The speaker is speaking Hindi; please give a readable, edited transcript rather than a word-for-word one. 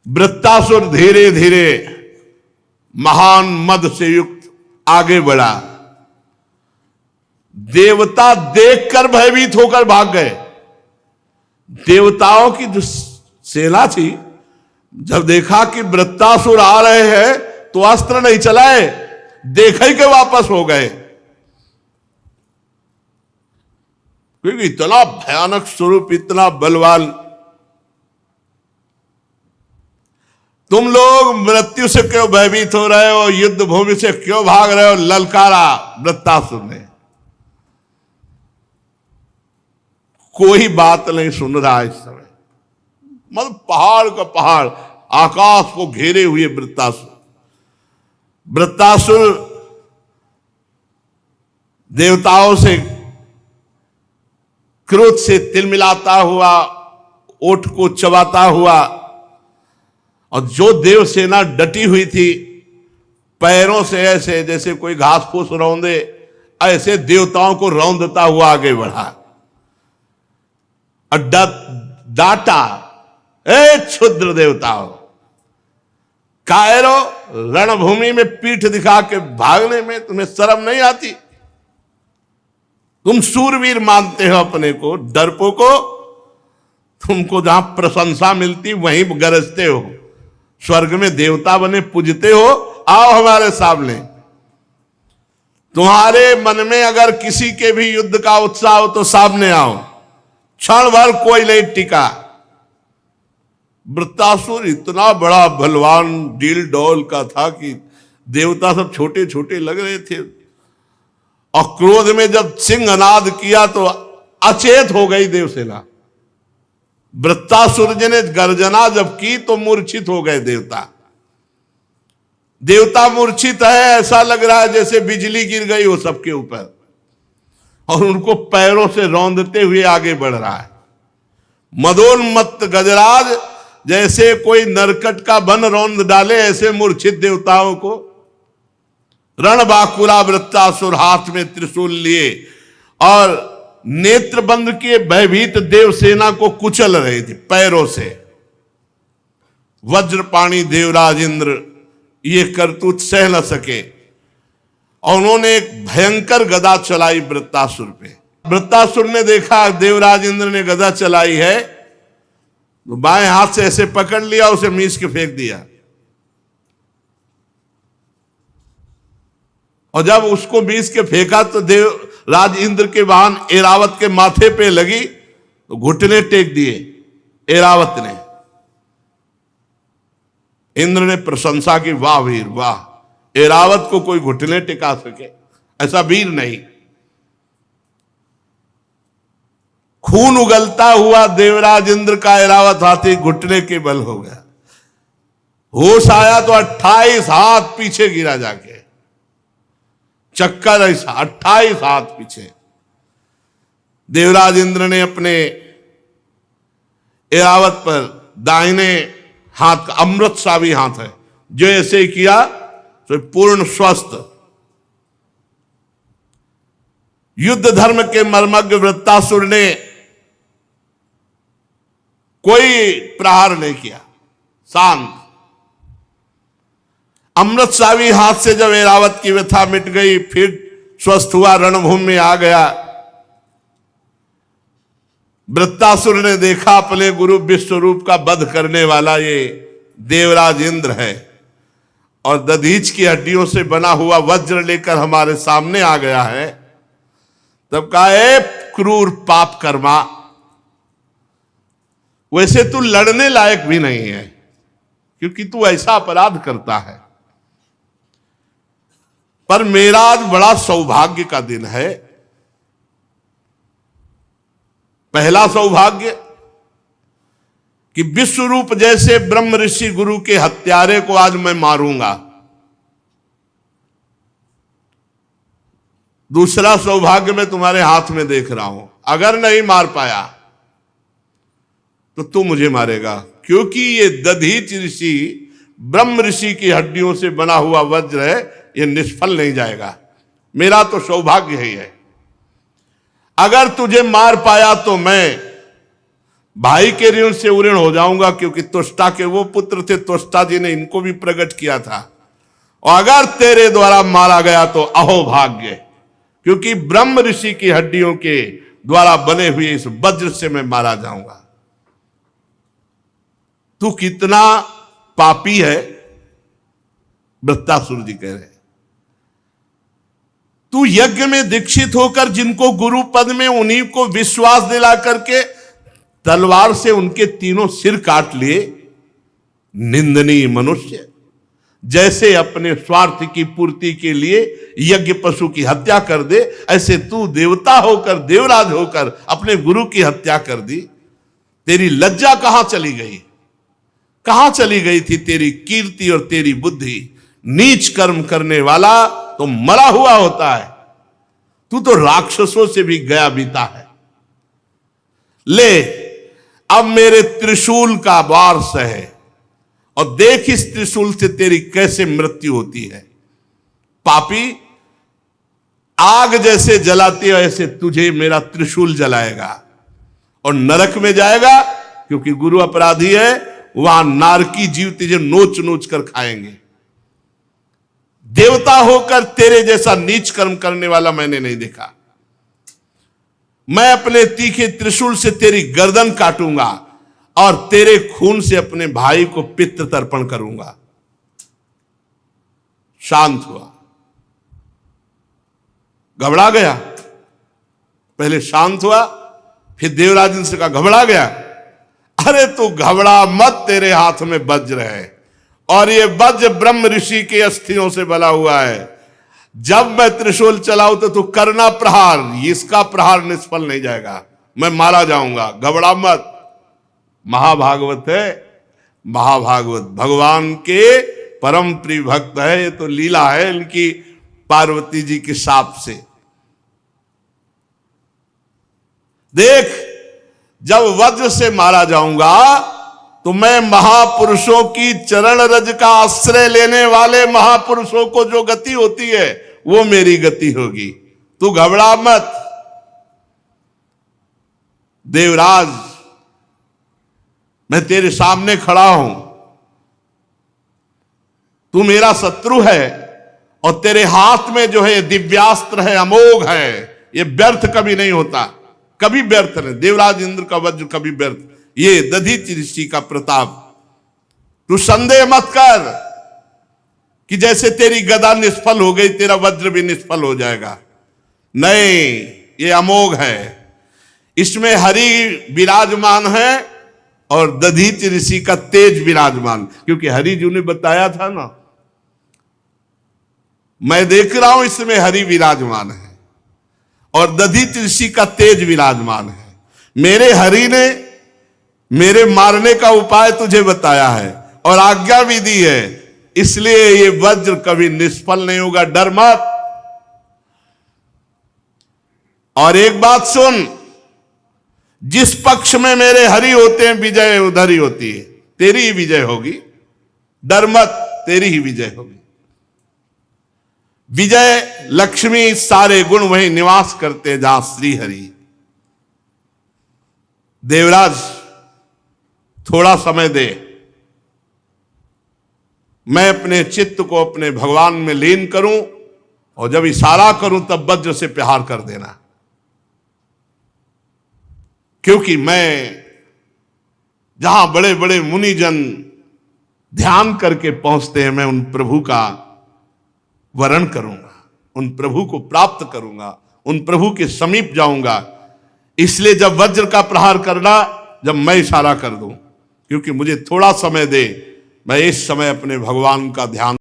वृत्तासुर धीरे धीरे महान मद से युक्त आगे बढ़ा। देवता देखकर भयभीत होकर भाग गए। देवताओं की जो सेना थी, जब देखा कि वृत्तासुर आ रहे हैं तो अस्त्र नहीं चलाए, देखा ही के वापस हो गए, क्योंकि इतना भयानक स्वरूप, इतना बलवान। तुम लोग मृत्यु से क्यों भयभीत हो रहे हो, युद्ध भूमि से क्यों भाग रहे हो, ललकारा वृत्तासुर ने। कोई बात नहीं सुन रहा इस समय, मतलब पहाड़ का पहाड़, आकाश को घेरे हुए वृत्तासुर। वृत्तासुर देवताओं से क्रोध से तिलमिलाता हुआ, ओठ को चबाता हुआ, और जो देव सेना डटी हुई थी, पैरों से ऐसे जैसे कोई घास फूस रौंदे, ऐसे देवताओं को रौंदता हुआ आगे बढ़ा और डांटा, ए क्षुद्र देवताओं, कायरो, रणभूमि में पीठ दिखा के भागने में तुम्हें शर्म नहीं आती? तुम सूरवीर मानते हो अपने को, डरपोको, तुमको जहां प्रशंसा मिलती वहीं गरजते हो, स्वर्ग में देवता बने पूजते हो, आओ हमारे सामने। तुम्हारे मन में अगर किसी के भी युद्ध का उत्साह हो तो सामने आओ, क्षण भर कोई नहीं टिका। वृत्तासुर इतना बड़ा बलवान डील डोल का था कि देवता सब छोटे छोटे लग रहे थे, और क्रोध में जब सिंहनाद किया तो अचेत हो गई देवसेना। वृत्तासुर जी ने गर्जना जब की तो मूर्छित हो गए देवता। देवता मूर्छित है, ऐसा लग रहा है जैसे बिजली गिर गई हो सबके ऊपर, और उनको पैरों से रौंदते हुए आगे बढ़ रहा है। मदोन्मत्त गजराज जैसे कोई नरकट का बन रौंद डाले, ऐसे मूर्छित देवताओं को। रणबाकुरा वृत्तासुर हाथ में त्रिशूल लिए और नेत्र बंद किए भयभीत देवसेना को कुचल रहे थे पैरों से। वज्रपाणी देवराज इंद्र ये करतूत सह न सके, और उन्होंने एक भयंकर गदा चलाई वृत्तासुर पे। वृत्तासुर ने देखा देवराज इंद्र ने गदा चलाई है, तो बाएं हाथ से ऐसे पकड़ लिया, उसे मीस के फेंक दिया, और जब उसको मीस के फेंका तो देवराज इंद्र के वाहन ऐरावत के माथे पे लगी, तो घुटने टेक दिए ऐरावत ने। इंद्र ने प्रशंसा की, वाह वीर वाह, ऐरावत को कोई घुटने टिका सके, ऐसा वीर नहीं। खून उगलता हुआ देवराज इंद्र का ऐरावत हाथी घुटने के बल हो गया। होश आया तो 28 हाथ पीछे गिरा जाके, चक्कर ऐसा 28 हाथ पीछे। देवराज इंद्र ने अपने ऐरावत पर दाहिने हाथ का अमृत सावी हाथ है, जो ऐसे किया तो पूर्ण स्वस्थ। युद्ध धर्म के मर्मज्ञ वृत्तासुर ने कोई प्रहार नहीं किया, शांत। अमृत सावी हाथ से जब ऐरावत की व्यथा मिट गई, फिर स्वस्थ हुआ, रणभूमि में आ गया। वृत्तासुर ने देखा अपने गुरु विश्वरूप का वध करने वाला ये देवराज इंद्र है, और दधीच की हड्डियों से बना हुआ वज्र लेकर हमारे सामने आ गया है। तब कहा, ए क्रूर पाप कर्मा, वैसे तू लड़ने लायक भी नहीं है, क्योंकि तू ऐसा अपराध करता है। पर मेरा आज बड़ा सौभाग्य का दिन है। पहला सौभाग्य कि विश्वरूप जैसे ब्रह्म ऋषि गुरु के हत्यारे को आज मैं मारूंगा। दूसरा सौभाग्य मैं तुम्हारे हाथ में देख रहा हूं, अगर नहीं मार पाया तो तू मुझे मारेगा, क्योंकि ये दधीच ऋषि ब्रह्म ऋषि की हड्डियों से बना हुआ वज्र है, ये निष्फल नहीं जाएगा। मेरा तो सौभाग्य ही है। अगर तुझे मार पाया तो मैं भाई के ऋण से उऋण हो जाऊंगा, क्योंकि त्वष्टा के वो पुत्र थे, त्वष्टा जी ने इनको भी प्रकट किया था। और अगर तेरे द्वारा मारा गया तो अहो भाग्य, क्योंकि ब्रह्म ऋषि की हड्डियों के द्वारा बने हुए इस वज्र से मैं मारा जाऊंगा। तू कितना पापी है, वृत्तासुर जी कह रहे। तू यज्ञ में दीक्षित होकर जिनको गुरु पद में, उन्हीं को विश्वास दिला करके तलवार से उनके तीनों सिर काट लिए। निंदनीय मनुष्य, जैसे अपने स्वार्थ की पूर्ति के लिए यज्ञ पशु की हत्या कर दे, ऐसे तू देवता होकर, देवराज होकर अपने गुरु की हत्या कर दी। तेरी लज्जा कहां चली गई? कहां चली गई थी तेरी कीर्ति और तेरी बुद्धि? नीच कर्म करने वाला तो मरा हुआ होता है, तू तो राक्षसों से भी गया बीता है। ले अब मेरे त्रिशूल का वार सहे और देख इस त्रिशूल से तेरी कैसे मृत्यु होती है। पापी, आग जैसे जलाती है ऐसे तुझे मेरा त्रिशूल जलाएगा और नरक में जाएगा, क्योंकि गुरु अपराधी है। वहां नारकी जीव तुझे नोच नोच कर खाएंगे। देवता होकर तेरे जैसा नीच कर्म करने वाला मैंने नहीं देखा। मैं अपने तीखे त्रिशूल से तेरी गर्दन काटूंगा और तेरे खून से अपने भाई को पितृ तर्पण करूंगा। शांत हुआ, घबरा गया। पहले शांत हुआ, फिर देवराज ने कहा घबरा गया। अरे तू घबरा मत, तेरे हाथ में वज्र है और ये वज्र ब्रह्म ऋषि के अस्थियों से बना हुआ है। जब मैं त्रिशूल चलाऊं तो तू करना प्रहार, इसका प्रहार निष्फल नहीं जाएगा, मैं मारा जाऊंगा, घबरा मत। महाभागवत है, महाभागवत भगवान के परम प्रिय भक्त है। ये तो लीला है इनकी पार्वती जी के शाप से। देख, जब वज्र से मारा जाऊंगा तो मैं महापुरुषों की चरण रज का आश्रय लेने वाले महापुरुषों को जो गति होती है वो मेरी गति होगी। तू घबरा मत। देवराज, मैं तेरे सामने खड़ा हूं, तू मेरा शत्रु है और तेरे हाथ में जो है दिव्यास्त्र है, अमोघ है, ये व्यर्थ कभी नहीं होता, कभी व्यर्थ नहीं। देवराज इंद्र का वज्र कभी व्यर्थ, ये दधीचि ऋषि का प्रताप। तू संदेह मत कर कि जैसे तेरी गदा निष्फल हो गई तेरा वज्र भी निष्फल हो जाएगा। नहीं, ये अमोघ है, इसमें हरि विराजमान है और दधीचि ऋषि का तेज विराजमान। क्योंकि हरि जी ने बताया था ना, मैं देख रहा हूं इसमें हरि विराजमान है और दधीचि ऋषि का तेज विराजमान है। मेरे हरि ने मेरे मारने का उपाय तुझे बताया है और आज्ञा भी दी है, इसलिए ये वज्र कभी निष्फल नहीं होगा, डर मत। और एक बात सुन, जिस पक्ष में मेरे हरि होते हैं विजय उधर ही होती है, तेरी ही विजय होगी, डर मत, तेरी ही विजय होगी। विजय लक्ष्मी सारे गुण वहीं निवास करते हैं जहां श्री हरि। देवराज, थोड़ा समय दे, मैं अपने चित्त को अपने भगवान में लीन करूं और जब इशारा करूं तब वज्र से प्रहार कर देना। क्योंकि मैं जहां बड़े बड़े मुनिजन ध्यान करके पहुंचते हैं, मैं उन प्रभु का वरण करूंगा, उन प्रभु को प्राप्त करूंगा, उन प्रभु के समीप जाऊंगा। इसलिए जब वज्र का प्रहार करना, जब मैं इशारा कर दूं, क्योंकि मुझे थोड़ा समय दे, मैं इस समय अपने भगवान का ध्यान